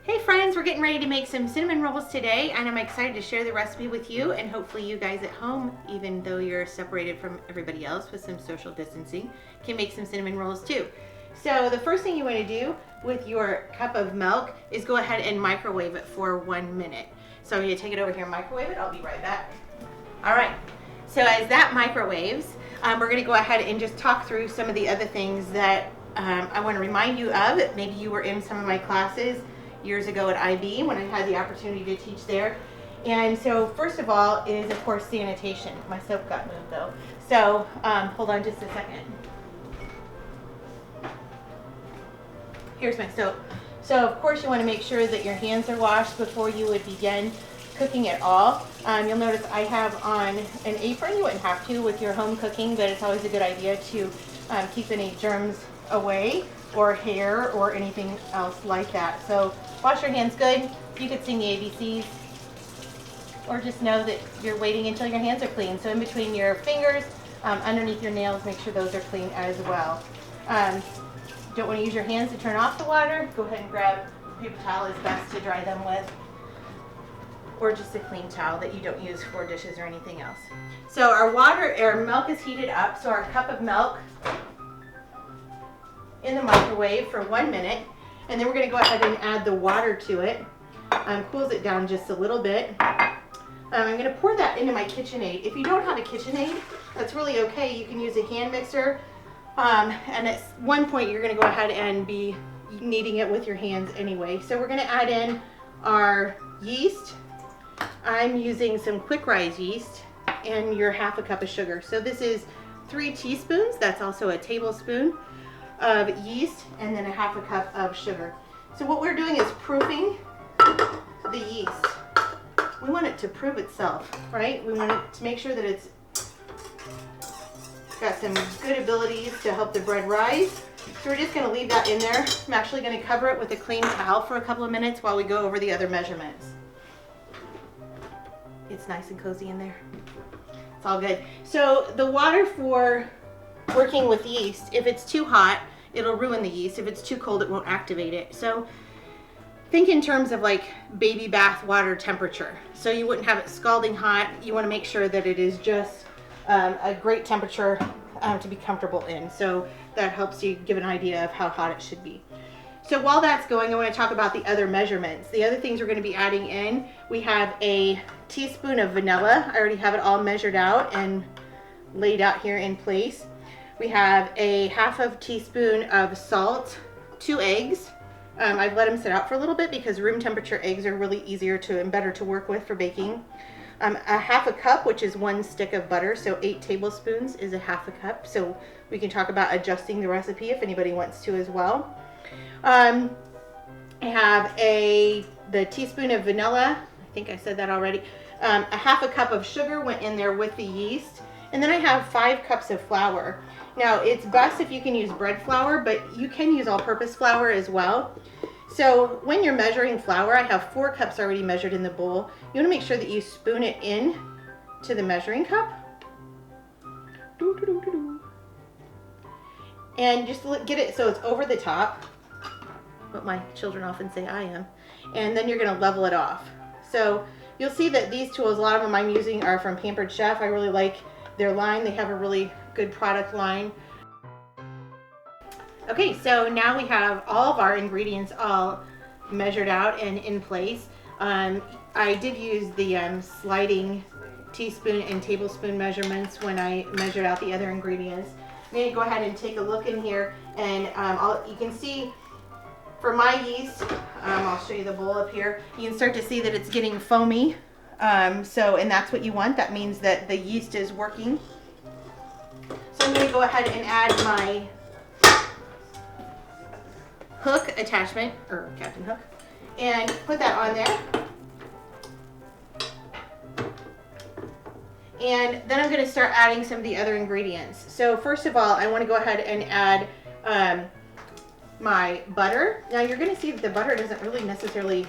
Hey friends, we're getting ready to make some cinnamon rolls today, and I'm excited to share the recipe with you and hopefully you guys at home, even though you're separated from everybody else with some social distancing, can make some cinnamon rolls too. So the first thing you want to do with your cup of milk is go ahead and microwave it for 1 minute. So you take it over here and microwave it. I'll be right back. All right, so as that microwaves, we're going to go ahead and just talk through some of the other things that I want to remind you of. Maybe you were in some of my classes years ago at IB when I had the opportunity to teach there. And so first of all is, of course, sanitation. My soap got moved though. So hold on just a second. Here's my soap. So of course you want to make sure that your hands are washed before you would begin cooking at all. You'll notice I have on an apron. You wouldn't have to with your home cooking, but it's always a good idea to keep any germs away or hair or anything else like that. So wash your hands good. You could sing the ABCs or just know that you're waiting until your hands are clean. So in between your fingers, underneath your nails, make sure those are clean as well. Don't want to use your hands to turn off the water. Go ahead and grab a paper towel is best to dry them with, or just a clean towel that you don't use for dishes or anything else. So our milk is heated up. So our cup of milk in the microwave for 1 minute, and then we're going to go ahead and add the water to it. Cools it down just a little bit. I'm going to pour that into my KitchenAid. If you don't have a KitchenAid, that's really okay. You can use a hand mixer, and at one point you're going to go ahead and be kneading it with your hands anyway. So we're going to add in our yeast. I'm using some quick rise yeast and your half a cup of sugar. So this is 3 teaspoons. That's also a tablespoon of yeast, and then a half a cup of sugar. So what we're doing is proofing the yeast. We want it to prove itself, right? We want it to make sure that it's got some good abilities to help the bread rise. So we're just going to leave that in there. I'm actually going to cover it with a clean towel for a couple of minutes while we go over the other measurements. It's nice and cozy in there. It's all good. So the water for working with yeast, if it's too hot, it'll ruin the yeast. If it's too cold, it won't activate it. So think in terms of like baby bath water temperature. So you wouldn't have it scalding hot. You want to make sure that it is just a great temperature to be comfortable in. So that helps you give an idea of how hot it should be. So while that's going, I want to talk about the other measurements. The other things we're going to be adding in, we have a teaspoon of vanilla. I already have it all measured out and laid out here in place. We have a half of teaspoon of salt, 2 eggs. I've let them sit out for a little bit because room temperature eggs are really easier to and better to work with for baking. A half a cup, which is 1 stick of butter, so 8 tablespoons is a half a cup. So we can talk about adjusting the recipe if anybody wants to as well. I have the teaspoon of vanilla. I think I said that already. A half a cup of sugar went in there with the yeast. And then I have 5 cups of flour. Now it's best if you can use bread flour, but you can use all-purpose flour as well. So when you're measuring flour, I have 4 cups already measured in the bowl. You want to make sure that you spoon it in to the measuring cup. And just get it so it's over the top, what my children often say I am. And then you're going to level it off. So you'll see that these tools, a lot of them I'm using are from Pampered Chef. I really like their line. They have a really good product line. Okay, so now we have all of our ingredients all measured out and in place. I did use the sliding teaspoon and tablespoon measurements when I measured out the other ingredients. I'm going to go ahead and take a look in here, and you can see for my yeast, I'll show you the bowl up here. You can start to see that it's getting foamy. And that's what you want. That means that the yeast is working. So I'm going to go ahead and add my hook attachment, or Captain Hook, and put that on there. And then I'm going to start adding some of the other ingredients. So first of all, I want to go ahead and add my butter. Now you're going to see that the butter doesn't really necessarily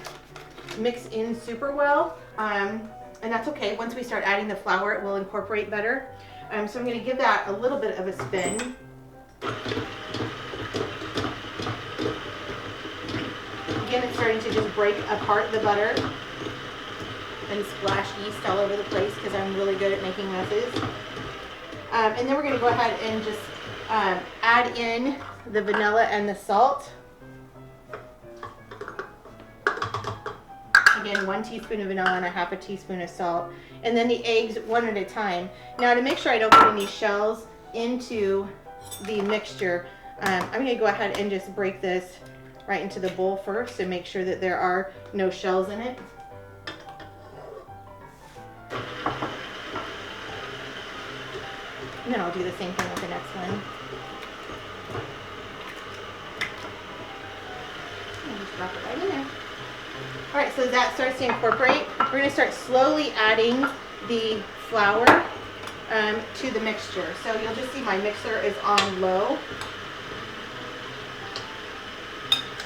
mix in super well. And that's okay. Once we start adding the flour, it will incorporate better. So I'm going to give that a little bit of a spin. Again, it's starting to just break apart the butter and splash yeast all over the place because I'm really good at making messes. And then we're going to go ahead and just add in the vanilla and the salt. Again, 1 teaspoon of vanilla and a half a teaspoon of salt. And then the eggs one at a time. Now to make sure I don't get any shells into the mixture, I'm going to go ahead and just break this right into the bowl first and make sure that there are no shells in it. And then I'll do the same thing with the next one. And just drop it right in there. All right, so as that starts to incorporate, we're going to start slowly adding the flour to the mixture. So you'll just see my mixer is on low.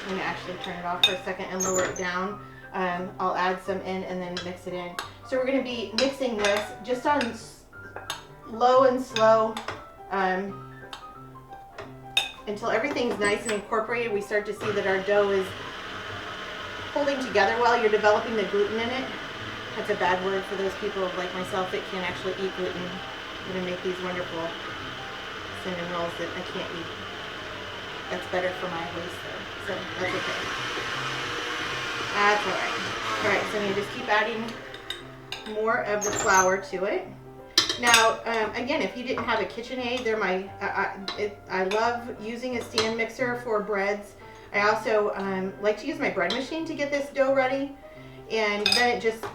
I'm going to actually turn it off for a second and lower it down. I'll add some in and then mix it in. So we're going to be mixing this just on low and slow until everything's nice and incorporated. We start to see that our dough is holding together while you're developing the gluten in it. That's a bad word for those people like myself that can't actually eat gluten. I'm going to make these wonderful cinnamon rolls that I can't eat. That's better for my waist though, so that's okay. That's alright. Alright, so I'm going to just keep adding more of the flour to it. Now, again, if you didn't have a KitchenAid, they're I love using a stand mixer for breads. I also like to use my bread machine to get this dough ready, and then it just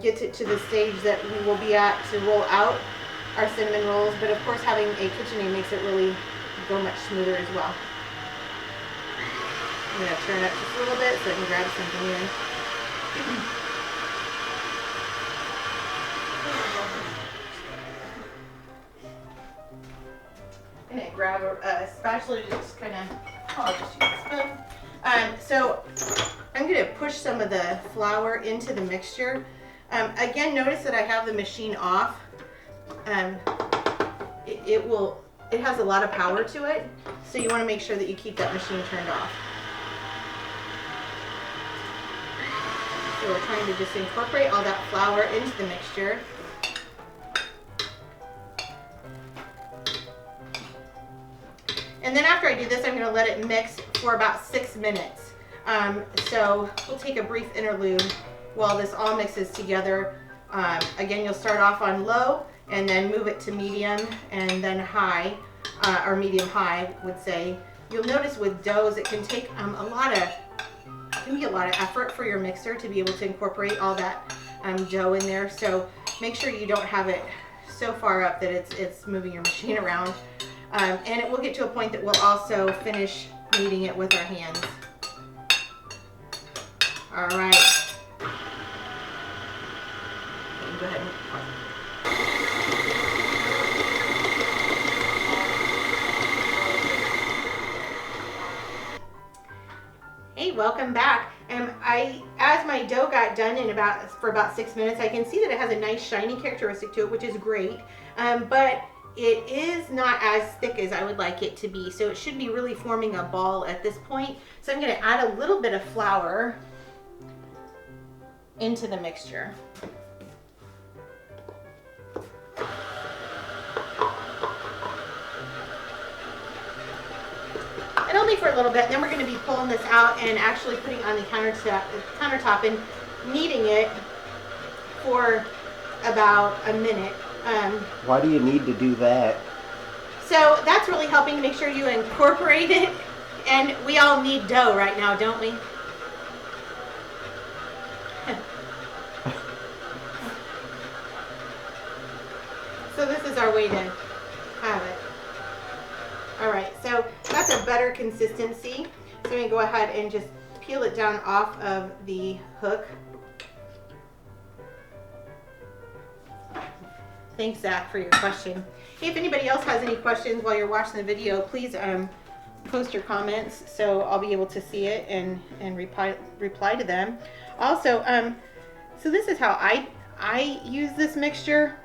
gets it to the stage that we will be at to roll out our cinnamon rolls. But of course, having a KitchenAid makes it really go much smoother as well. I'm going to turn it up just a little bit so I can grab something in. I'm going to grab a spatula to just kind of, I'll just use a spoon. So I'm going to push some of the flour into the mixture. Again, notice that I have the machine off. It has a lot of power to it, so you want to make sure that you keep that machine turned off. So we're trying to just incorporate all that flour into the mixture. And then after I do this, I'm going to let it mix for about 6 minutes. So we'll take a brief interlude while this all mixes together. Again, you'll start off on low and then move it to medium and then high, or medium high would say. You'll notice with doughs it can take be a lot of effort for your mixer to be able to incorporate all that dough in there. So make sure you don't have it so far up that it's moving your machine around. And it will get to a point that we'll also finish kneading it with our hands. All right. Go ahead and pause. Hey, welcome back. As my dough got done for about 6 minutes, I can see that it has a nice shiny characteristic to it, which is great. But it is not as thick as I would like it to be, so it should be really forming a ball at this point. So I'm going to add a little bit of flour into the mixture. And only for a little bit, and then we're going to be pulling this out and actually putting it on the countertop and kneading it for about a minute. Why do you need to do that? So that's really helping to make sure you incorporate it. And we all need dough right now, don't we? So this is our way to have it. All right, so that's a better consistency. So I'm going to go ahead and just peel it down off of the hook. Thanks, Zach, for your question. Hey, if anybody else has any questions while you're watching the video, please post your comments so I'll be able to see it and reply to them. Also, so this is how I use this mixture.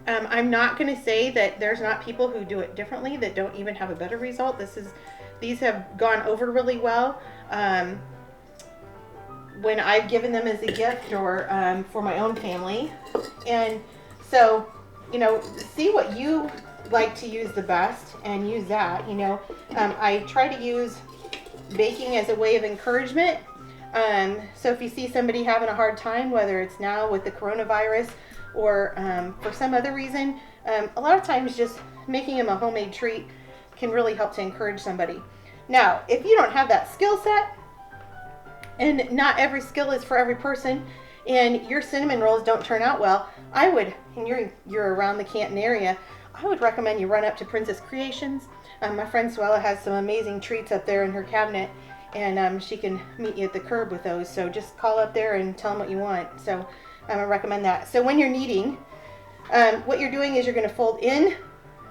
I'm not going to say that there's not people who do it differently that don't even have a better result. These have gone over really well. when I've given them as a gift or for my own family. And so, you know, see what you like to use the best and use that. You know, I try to use baking as a way of encouragement. So if you see somebody having a hard time, whether it's now with the coronavirus or for some other reason, a lot of times just making them a homemade treat can really help to encourage somebody. Now, if you don't have that skill set, and not every skill is for every person, and your cinnamon rolls don't turn out well, I would, and you're around the Canton area, I would recommend you run up to Princess Creations. My friend Suella has some amazing treats up there in her cabinet, and she can meet you at the curb with those. So just call up there and tell them what you want. So I recommend that. So when you're kneading, what you're doing is you're going to fold in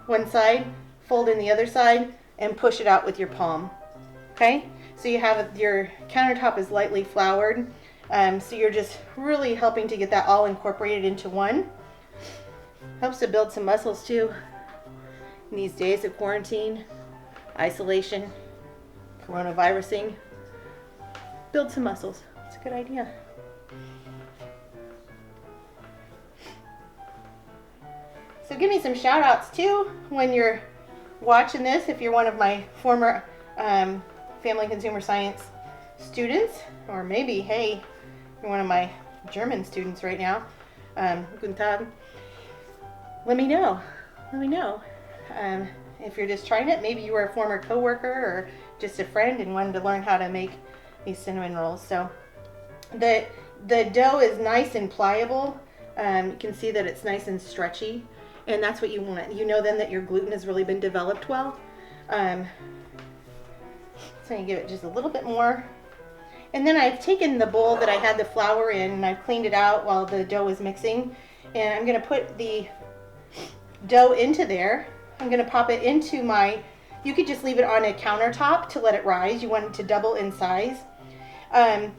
one side, fold in the other side, and push it out with your palm. Okay? So you have your countertop is lightly floured. So you're just really helping to get that all incorporated into one. Helps to build some muscles too. In these days of quarantine, isolation, coronavirusing, build some muscles. It's a good idea. So give me some shout outs too when you're watching this. If you're one of my former Family Consumer Science students, or maybe, hey, you're one of my German students right now. Guten Tag. Let me know. Let me know. If you're just trying it, maybe you were a former coworker or just a friend and wanted to learn how to make these cinnamon rolls. So the dough is nice and pliable. You can see that it's nice and stretchy, and that's what you want. You know then that your gluten has really been developed well. So you give it just a little bit more. And then I've taken the bowl that I had the flour in and I've cleaned it out while the dough was mixing. And I'm going to put the dough into there. I'm going to pop it into you could just leave it on a countertop to let it rise. You want it to double in size. I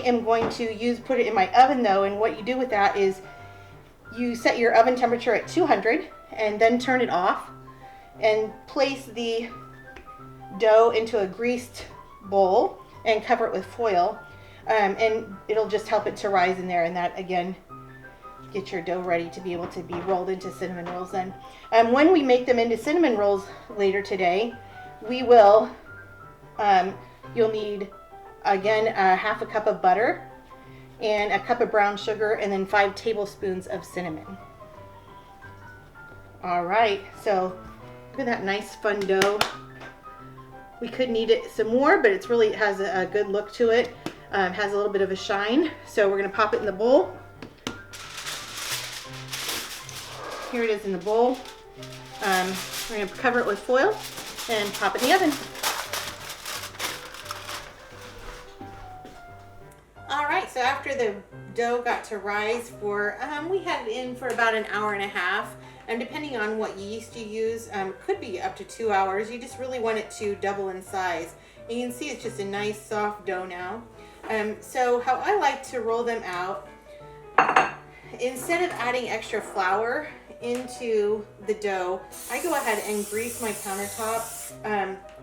am going to put it in my oven though, and what you do with that is you set your oven temperature at 200 and then turn it off and place the dough into a greased bowl and cover it with foil, and it'll just help it to rise in there, and that again get your dough ready to be able to be rolled into cinnamon rolls then. When we make them into cinnamon rolls later today, we will you'll need again a half a cup of butter and a cup of brown sugar and then 5 tablespoons of cinnamon. All right, so look at that nice fun dough. We could knead it some more, but it has a good look to it. Has a little bit of a shine. So we're gonna pop it in the bowl. Here it is in the bowl. We're gonna cover it with foil and pop it in the oven. All right, so after the dough got to rise we had it in for about an hour and a half. And depending on what yeast you use, could be up to 2 hours. You just really want it to double in size. And you can see it's just a nice soft dough now. So how I like to roll them out, instead of adding extra flour into the dough, I go ahead and grease my countertop.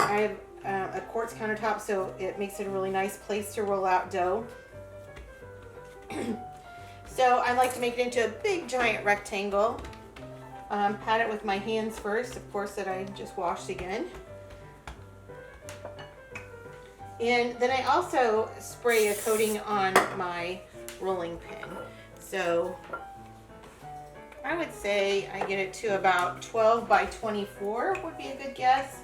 I have a quartz countertop, so it makes it a really nice place to roll out dough. So I like to make it into a big giant rectangle. Pat it with my hands first, of course, that I just washed again. And then I also spray a coating on my rolling pin. So I would say I get it to about 12 by 24 would be a good guess.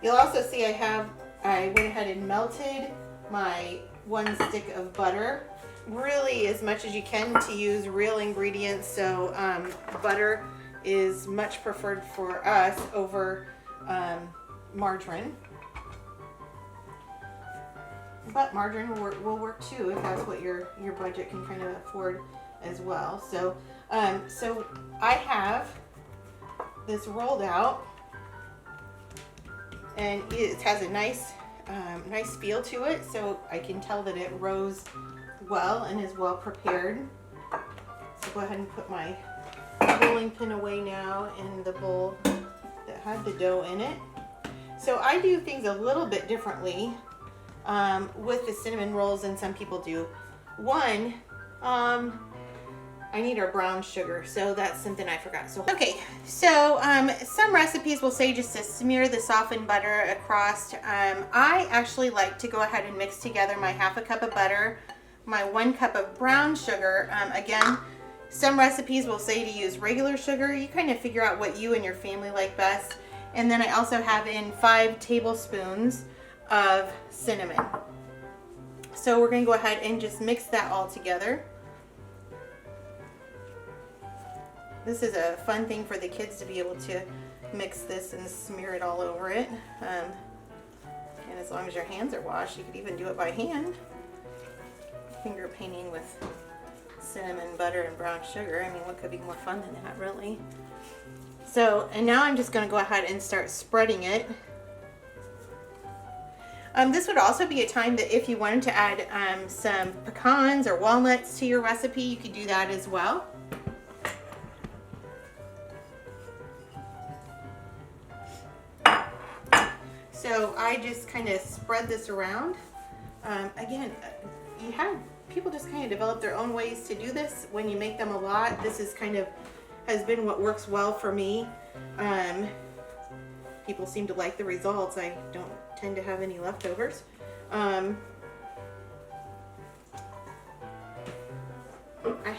You'll also see I went ahead and melted my 1 stick of butter. Really as much as you can to use real ingredients, so butter is much preferred for us over margarine, but margarine will work too if that's what your budget can kind of afford as well. So so I have this rolled out, and it has a nice feel to it, so I can tell that it rose well and is well prepared. So go ahead and put my rolling pin away now in the bowl that had the dough in it. So I do things a little bit differently with the cinnamon rolls than some people do. One, I need our brown sugar, so that's something I forgot. So okay, so some recipes will say just to smear the softened butter across. I actually like to go ahead and mix together my 1/2 cup of butter, my 1 cup of brown sugar. Again, some recipes will say to use regular sugar. You kind of figure out what you and your family like best. And then I also have in 5 tablespoons of cinnamon. So we're gonna go ahead and just mix that all together. This is a fun thing for the kids to be able to mix this and smear it all over it. And as long as your hands are washed, you could even do it by hand. Finger painting with cinnamon, butter, and brown sugar. I mean, what could be more fun than that, really? So, and now I'm just going to go ahead and start spreading it. This would also be a time that if you wanted to add some pecans or walnuts to your recipe, you could do that as well. So I just kind of spread this around. Again, you have people just kind of develop their own ways to do this when you make them a lot. This is kind of has been what works well for me. People seem to like the results. I don't tend to have any leftovers. I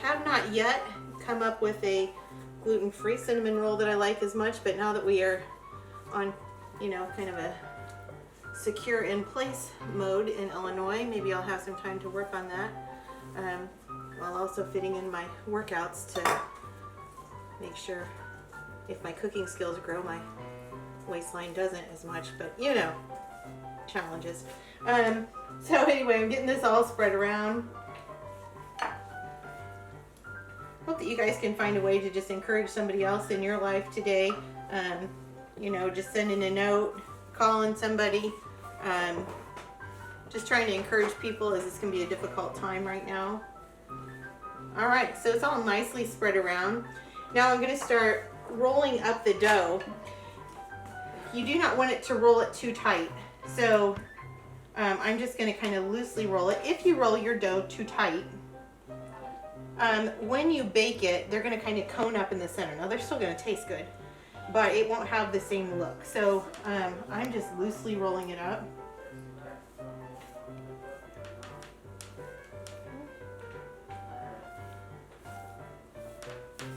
have not yet come up with a gluten-free cinnamon roll that I like as much, but now that we are on, you know, kind of a secure in place mode in Illinois, maybe I'll have some time to work on that, while also fitting in my workouts to make sure if my cooking skills grow, my waistline doesn't as much, but you know, challenges. So anyway, I'm getting this all spread around. Hope that you guys can find a way to just encourage somebody else in your life today. You know, just sending a note, calling somebody, just trying to encourage people, as this can be a difficult time right now. All right, so it's all nicely spread around. Now I'm going to start rolling up the dough. You do not want it to roll it too tight, so I'm just going to kind of loosely roll it. If you roll your dough too tight, when you bake it, they're going to kind of cone up in the center. Now they're still going to taste good, but it won't have the same look. So I'm just loosely rolling it up.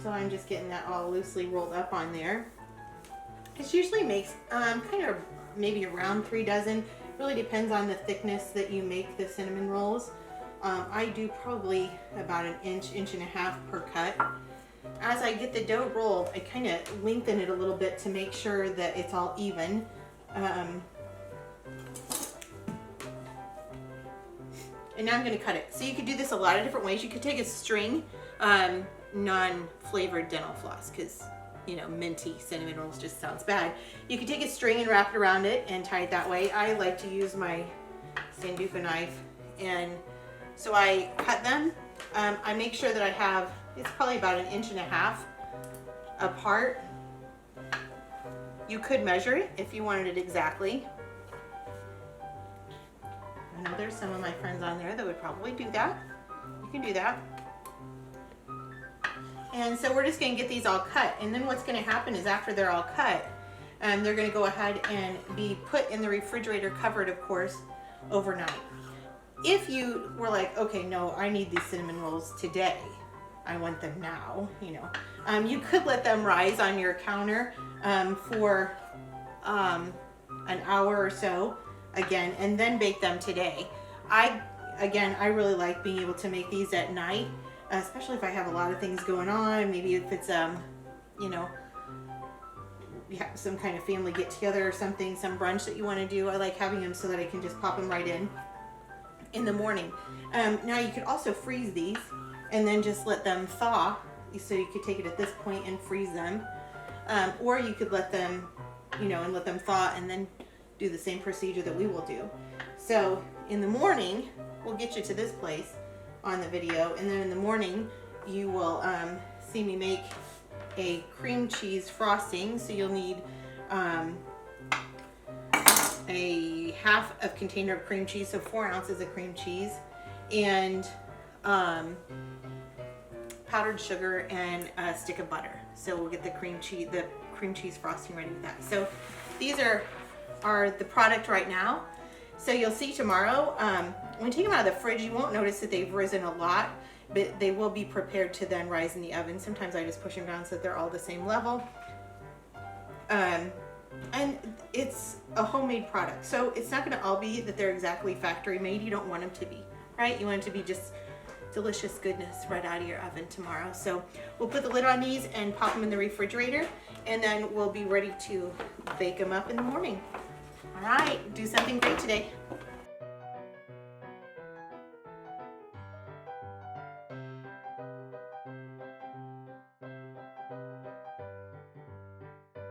So I'm just getting that all loosely rolled up on there. It usually makes kind of maybe around 3 dozen. Really depends on the thickness that you make the cinnamon rolls. I do probably about an inch, inch and a half per cut. As I get the dough rolled, I kind of lengthen it a little bit to make sure that it's all even. And now I'm going to cut it. So you could do this a lot of different ways. You could take a string, non-flavored dental floss, because you know, minty cinnamon rolls just sounds bad. You could take a string and wrap it around it and tie it that way. I like to use my Sanduka knife, and so I cut them. I make sure that I have, it's probably about an inch and a half apart. You could measure it if you wanted it exactly. I know there's some of my friends on there that would probably do that. You can do that. And so we're just going to get these all cut. And then what's going to happen is after they're all cut, they're going to go ahead and be put in the refrigerator, covered, of course, overnight. If you were like, okay, no, I need these cinnamon rolls today, I want them now, you know, you could let them rise on your counter for an hour or so, again, and then bake them today. I really like being able to make these at night, especially if I have a lot of things going on. Maybe if it's, you know, you have some kind of family get together or something, some brunch that you want to do. I like having them so that I can just pop them right in the morning. Now you could also freeze these and then just let them thaw. So you could take it at this point and freeze them. Or you could let them, you know, and let them thaw and then do the same procedure that we will do. So in the morning, we'll get you to this place on the video, and then in the morning you will see me make a cream cheese frosting. So you'll need a half of container of cream cheese, so 4 ounces of cream cheese, and powdered sugar and a stick of butter. So we'll get the cream cheese frosting ready with that. So these are the product right now. So you'll see tomorrow, when you take them out of the fridge, you won't notice that they've risen a lot, but they will be prepared to then rise in the oven. Sometimes I just push them down so that they're all the same level. And it's a homemade product, so it's not going to all be that they're exactly factory made. You don't want them to be, right? You want it to be just delicious goodness right out of your oven tomorrow. So we'll put the lid on these and pop them in the refrigerator, and then we'll be ready to bake them up in the morning. All right, do something great today.